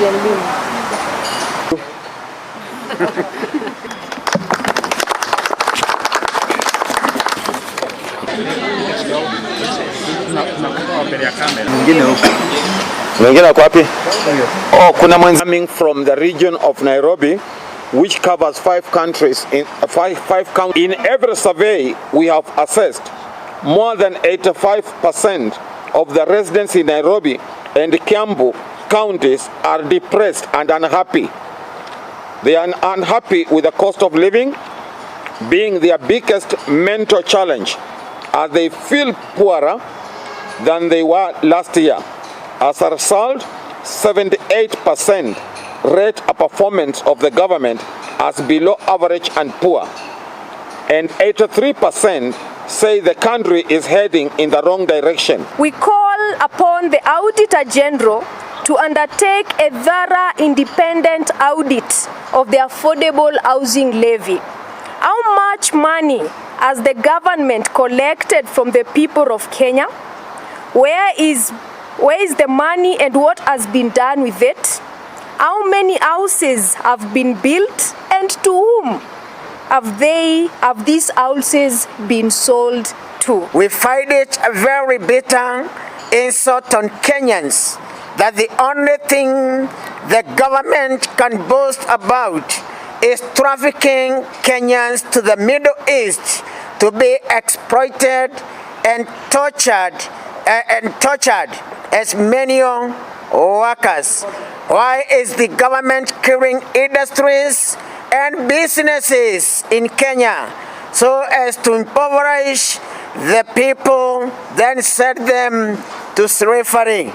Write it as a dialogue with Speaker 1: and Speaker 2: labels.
Speaker 1: Region Lima.
Speaker 2: Kuna coming from the region of Nairobi, which covers 5 countries in five counties. In every survey we have assessed, more than 85% of the residents in Nairobi and Kiambu counties are depressed and unhappy. They are unhappy with the cost of living being their biggest mental challenge, as they feel poorer than they were last year. As a result, 78% rate a performance of the government as below average and poor, and 83% say the country is heading in the wrong direction.
Speaker 1: We call upon the Auditor General to undertake a thorough independent audit of the affordable housing levy. How much money has the government collected from the people of Kenya? Where is the money and what has been done with it? How many houses have been built, and to whom have these houses been sold to?
Speaker 3: We find it a very bitter insult on Kenyans that the only thing the government can boast about is trafficking Kenyans to the Middle East to be exploited and tortured as manual workers. Why is the government killing industries and businesses in Kenya so as to impoverish the people, then send them to slavery?